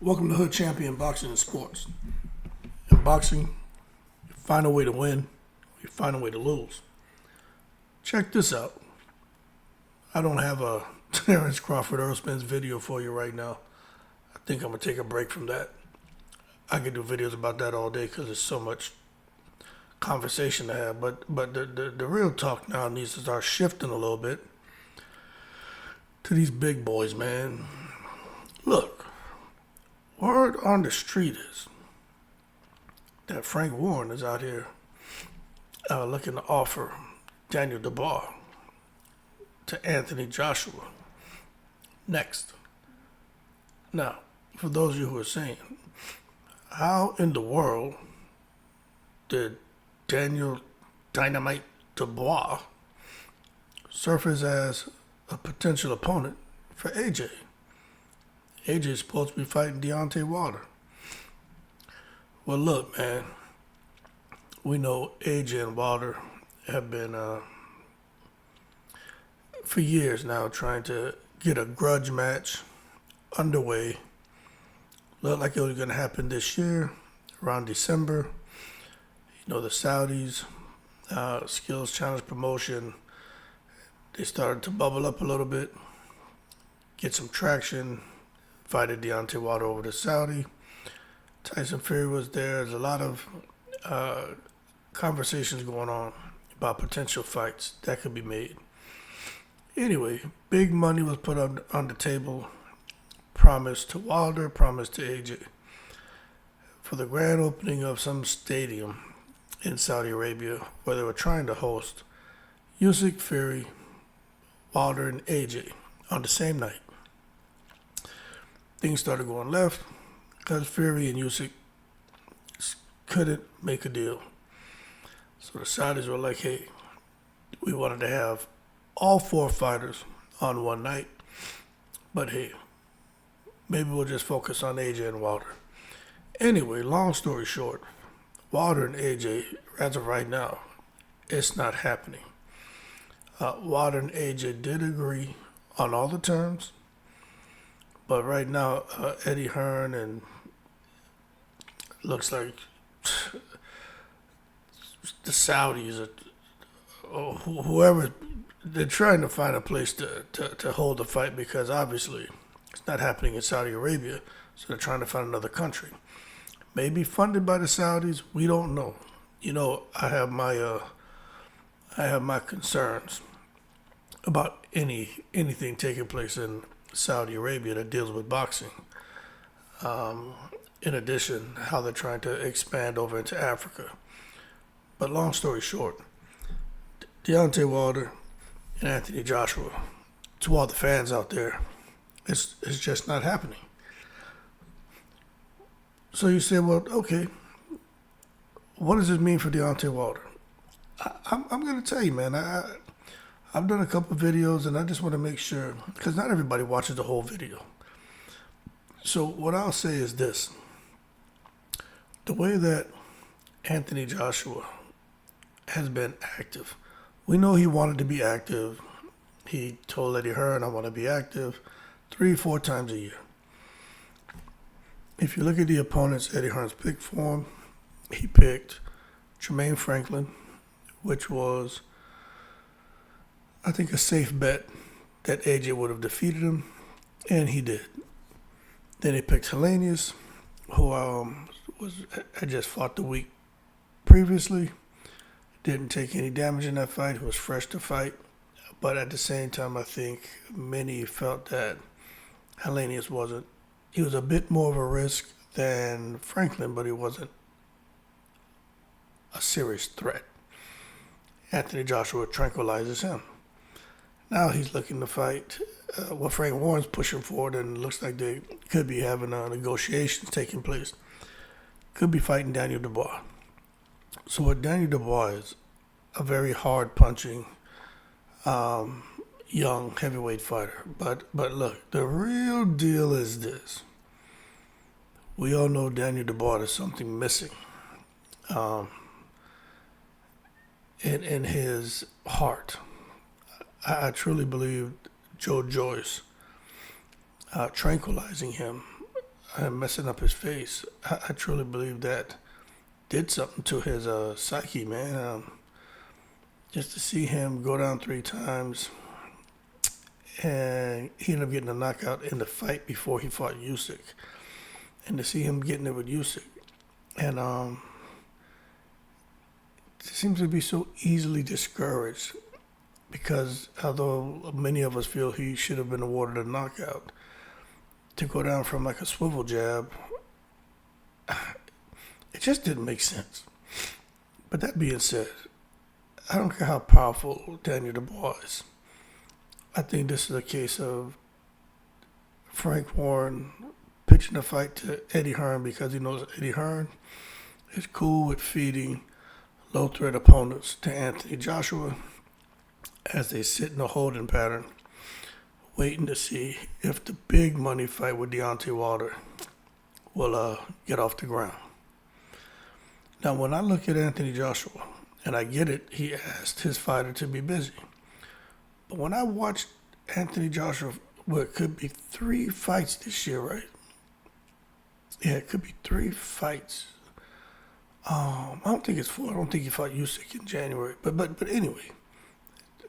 Welcome to Hood Champion Boxing and Sports. In boxing, you find a way to win, you find a way to lose. Check this out. I don't have a Terrence Crawford Earl Spence video for you right now. I think I'm going to take a break from that. I could do videos about that all day because there's so much conversation to have. But the real talk now needs to start shifting a little bit to these big boys, man. Look. Word on the street is that Frank Warren is out here looking to offer Daniel Dubois to Anthony Joshua next. Now, for those of you who are saying, how in the world did Daniel Dynamite Dubois surface as a potential opponent for AJ? AJ is supposed to be fighting Deontay Wilder. Well, look, man. We know AJ and Wilder have been, for years now, trying to get a grudge match underway. Looked like it was going to happen this year, around December. You know, the Saudis, Skills Challenge Promotion, they started to bubble up a little bit, get some traction. Invited Deontay Wilder over to Saudi. Tyson Fury was there. There's a lot of conversations going on about potential fights that could be made. Anyway, big money was put on the table. Promised to Wilder, promised to AJ. For the grand opening of some stadium in Saudi Arabia where they were trying to host Usyk, Fury, Wilder, and AJ on the same night. Things started going left because Fury and Usyk couldn't make a deal. So the Saudis were like, hey, we wanted to have all four fighters on one night, but hey, maybe we'll just focus on AJ and Wilder. Anyway, long story short, Wilder and AJ, as of right now, it's not happening. Wilder and AJ did agree on all the terms. But right now, Eddie Hearn and looks like the Saudis or whoever, they're trying to find a place to hold the fight because obviously it's not happening in Saudi Arabia, so they're trying to find another country. Maybe funded by the Saudis, we don't know. You know, I have my concerns about anything taking place in Saudi Arabia that deals with boxing. In addition, how they're trying to expand over into Africa. But long story short, Deontay Wilder and Anthony Joshua, to all the fans out there, it's just not happening. So you say, well, okay, what does this mean for Deontay Wilder? I'm going to tell you, man, I've done a couple of videos, and I just want to make sure, because not everybody watches the whole video. So what I'll say is this. The way that Anthony Joshua has been active, we know he wanted to be active. He told Eddie Hearn, I want to be active 3-4 times a year. If you look at the opponents Eddie Hearn's picked for him, he picked Jermaine Franklin, which was, I think, a safe bet that AJ would have defeated him, and he did. Then he picked Helenius, who had just fought the week previously. Didn't take any damage in that fight. He was fresh to fight. But at the same time, I think many felt that Helenius wasn't. He was a bit more of a risk than Franklin, but he wasn't a serious threat. Anthony Joshua tranquilizes him. Now he's looking to fight what Frank Warren's pushing forward, and it looks like they could be having negotiations taking place. Could be fighting Daniel Dubois. So what Daniel Dubois is, a very hard-punching, young heavyweight fighter. But look, the real deal is this. We all know Daniel Dubois is something missing in his heart. I truly believe Joe Joyce tranquilizing him and messing up his face, I truly believe that did something to his psyche, man. Just to see him go down 3 times, and he ended up getting a knockout in the fight before he fought Usyk, and to see him getting it with Usyk, and seems to be so easily discouraged because although many of us feel he should have been awarded a knockout, to go down from like a swivel jab, it just didn't make sense. But that being said, I don't care how powerful Daniel Dubois is. I think this is a case of Frank Warren pitching a fight to Eddie Hearn because he knows Eddie Hearn is cool with feeding low threat opponents to Anthony Joshua as they sit in a holding pattern, waiting to see if the big money fight with Deontay Wilder will get off the ground. Now, when I look at Anthony Joshua, and I get it, he asked his fighter to be busy. But when I watched Anthony Joshua, well, it could be 3 fights this year, right? Yeah, it could be 3 fights. I don't think it's 4. I don't think he fought Usyk in January. But anyway,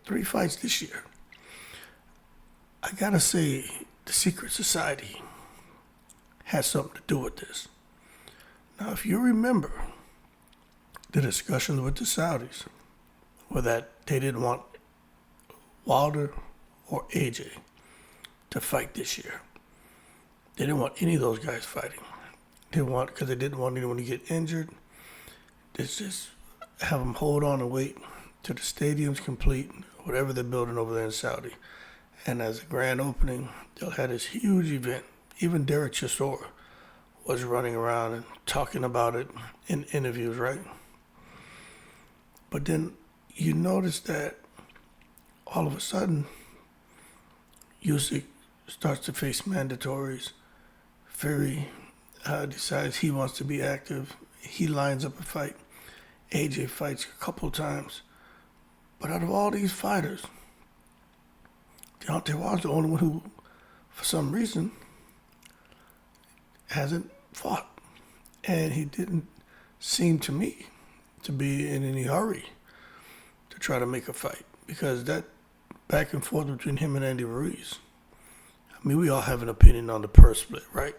3 fights this year. I gotta say, the Secret Society has something to do with this. Now, if you remember, the discussions with the Saudis were that they didn't want Wilder or AJ to fight this year. They didn't want any of those guys fighting. Because they didn't want anyone to get injured. They just have them hold on and wait till the stadium's complete, whatever they're building over there in Saudi. And as a grand opening, they'll have this huge event. Even Derek Chisora was running around and talking about it in interviews, right? But then you notice that all of a sudden, Usyk starts to face mandatories. Fury decides he wants to be active. He lines up a fight. AJ fights a couple times. But out of all these fighters, Deontay Wilder's the only one who, for some reason, hasn't fought. And he didn't seem to me to be in any hurry to try to make a fight. Because that back and forth between him and Andy Ruiz, I mean, we all have an opinion on the purse split, right?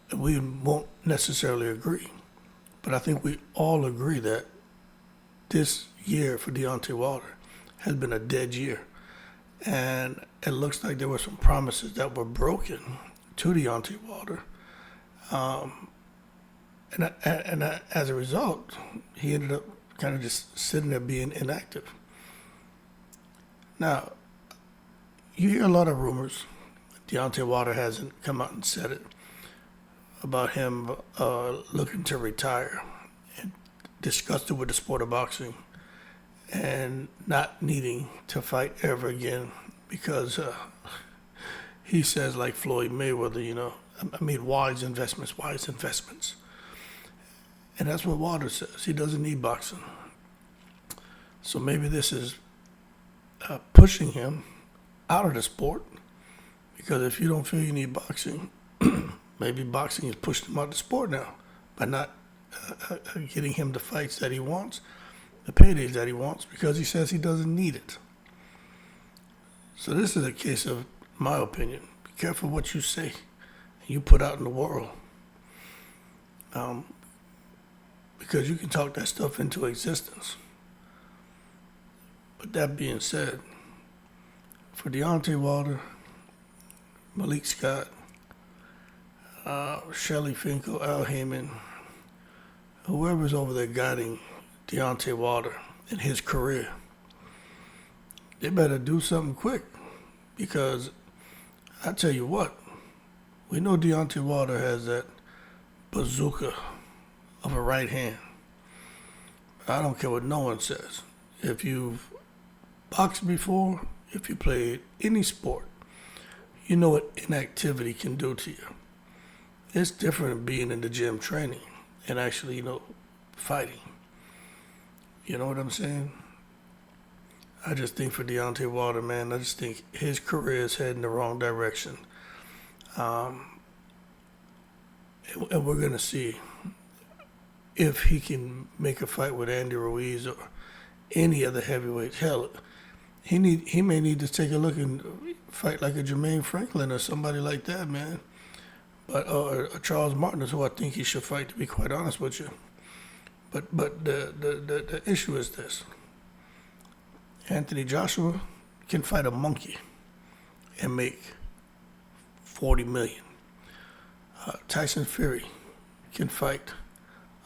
And we won't necessarily agree. But I think we all agree that this year for Deontay Wilder has been a dead year. And it looks like there were some promises that were broken to Deontay Wilder. And as a result, he ended up kind of just sitting there being inactive. Now, you hear a lot of rumors. Deontay Wilder hasn't come out and said it about him looking to retire and disgusted with the sport of boxing and not needing to fight ever again because he says, like Floyd Mayweather, I made wise investments. And that's what Wilder says. He doesn't need boxing. So maybe this is pushing him out of the sport because if you don't feel you need boxing, maybe boxing has pushed him out of the sport now by not getting him the fights that he wants, the paydays that he wants, because he says he doesn't need it. So this is a case of, my opinion, be careful what you say and you put out in the world. Because you can talk that stuff into existence. But that being said, for Deontay Wilder, Malik Scott, Shelly Finkel, Al Heyman, whoever's over there guiding Deontay Wilder in his career, they better do something quick because I tell you what, we know Deontay Wilder has that bazooka of a right hand. I don't care what no one says. If you've boxed before, if you played any sport, you know what inactivity can do to you. It's different than being in the gym training and actually, fighting. You know what I'm saying? I just think for Deontay Wilder, man, I just think his career is heading the wrong direction. and we're gonna see if he can make a fight with Andy Ruiz or any other heavyweight. Hell, he may need to take a look and fight like a Jermaine Franklin or somebody like that, man. But or Charles Martin is who I think he should fight, to be quite honest with you. But the issue is this: Anthony Joshua can fight a monkey and make $40 million. Tyson Fury can fight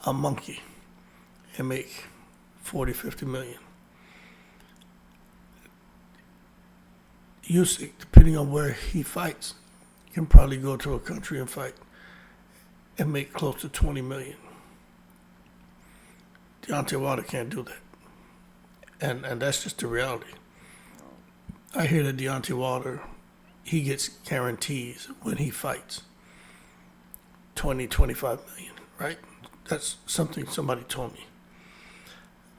a monkey and make 40, 50 million. Usyk, depending on where he fights, can probably go to a country and fight and make close to 20 million. Deontay Wilder can't do that. And that's just the reality. I hear that Deontay Wilder, he gets guarantees when he fights. 20, 25 million, right? That's something somebody told me.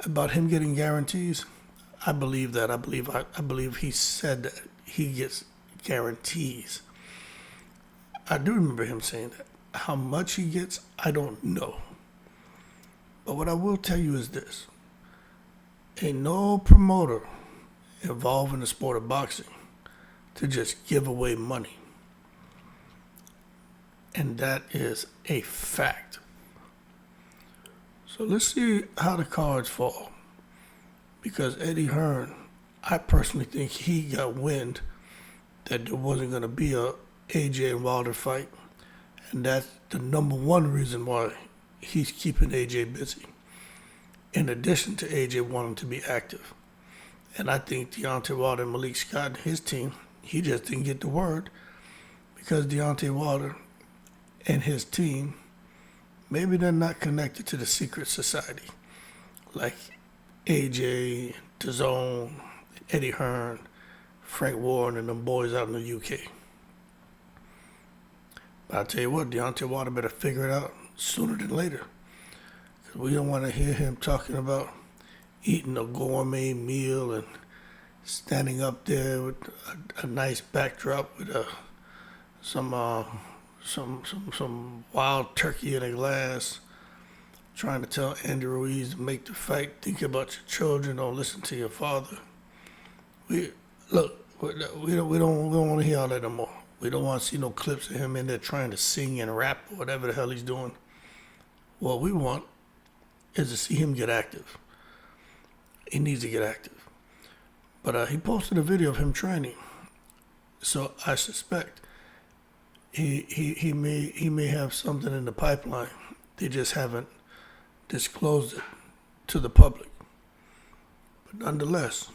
About him getting guarantees, I believe that. I believe he said that he gets guarantees. I do remember him saying that. How much he gets, I don't know. But what I will tell you is this. Ain't no promoter involved in the sport of boxing to just give away money. And that is a fact. So let's see how the cards fall. Because Eddie Hearn, I personally think he got wind that there wasn't going to be a AJ and Wilder fight. And that's the number one reason why he's keeping AJ busy. In addition to AJ wanting to be active. And I think Deontay Wilder and Malik Scott and his team, he just didn't get the word. Because Deontay Wilder and his team, maybe they're not connected to the secret society. Like AJ, DAZN, Eddie Hearn, Frank Warren, and them boys out in the UK. But I'll tell you what, Deontay Wilder better figure it out sooner than later. Because we don't want to hear him talking about eating a gourmet meal and standing up there with a nice backdrop with some wild turkey in a glass, trying to tell Andy Ruiz to make the fight, think about your children, don't listen to your father. We don't want to hear all that no more. We don't want to see no clips of him in there trying to sing and rap or whatever the hell he's doing. What we want is to see him get active. He needs to get active. But he posted a video of him training. So I suspect he may have something in the pipeline. They just haven't disclosed it to the public. But nonetheless,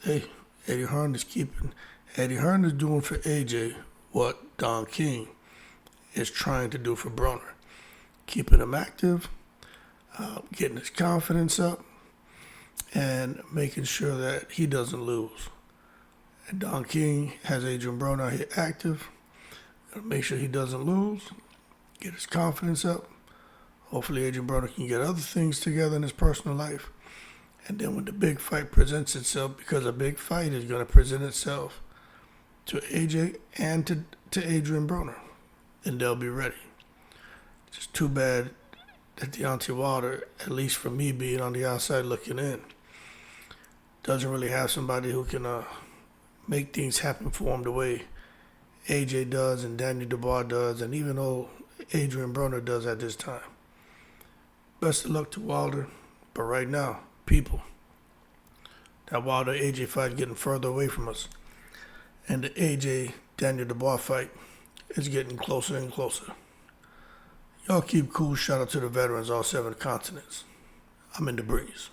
hey, Eddie Hearn is doing for AJ what Don King is trying to do for Broner. Keeping him active, getting his confidence up, and making sure that he doesn't lose. And Don King has Adrian Broner here active. Gotta make sure he doesn't lose, get his confidence up. Hopefully Adrian Broner can get other things together in his personal life. And then when the big fight presents itself, because a big fight is going to present itself to AJ and to Adrian Broner, and they'll be ready. Just too bad that Deontay Wilder, at least for me being on the outside looking in, doesn't really have somebody who can make things happen for him the way AJ does and Daniel Dubois does, and even old Adrian Broner does at this time. Best of luck to Wilder, but right now, people, that Wilder AJ fight getting further away from us, and the AJ Daniel Dubois fight is getting closer and closer. Y'all keep cool. Shout out to the veterans, all 7 continents. I'm in the breeze.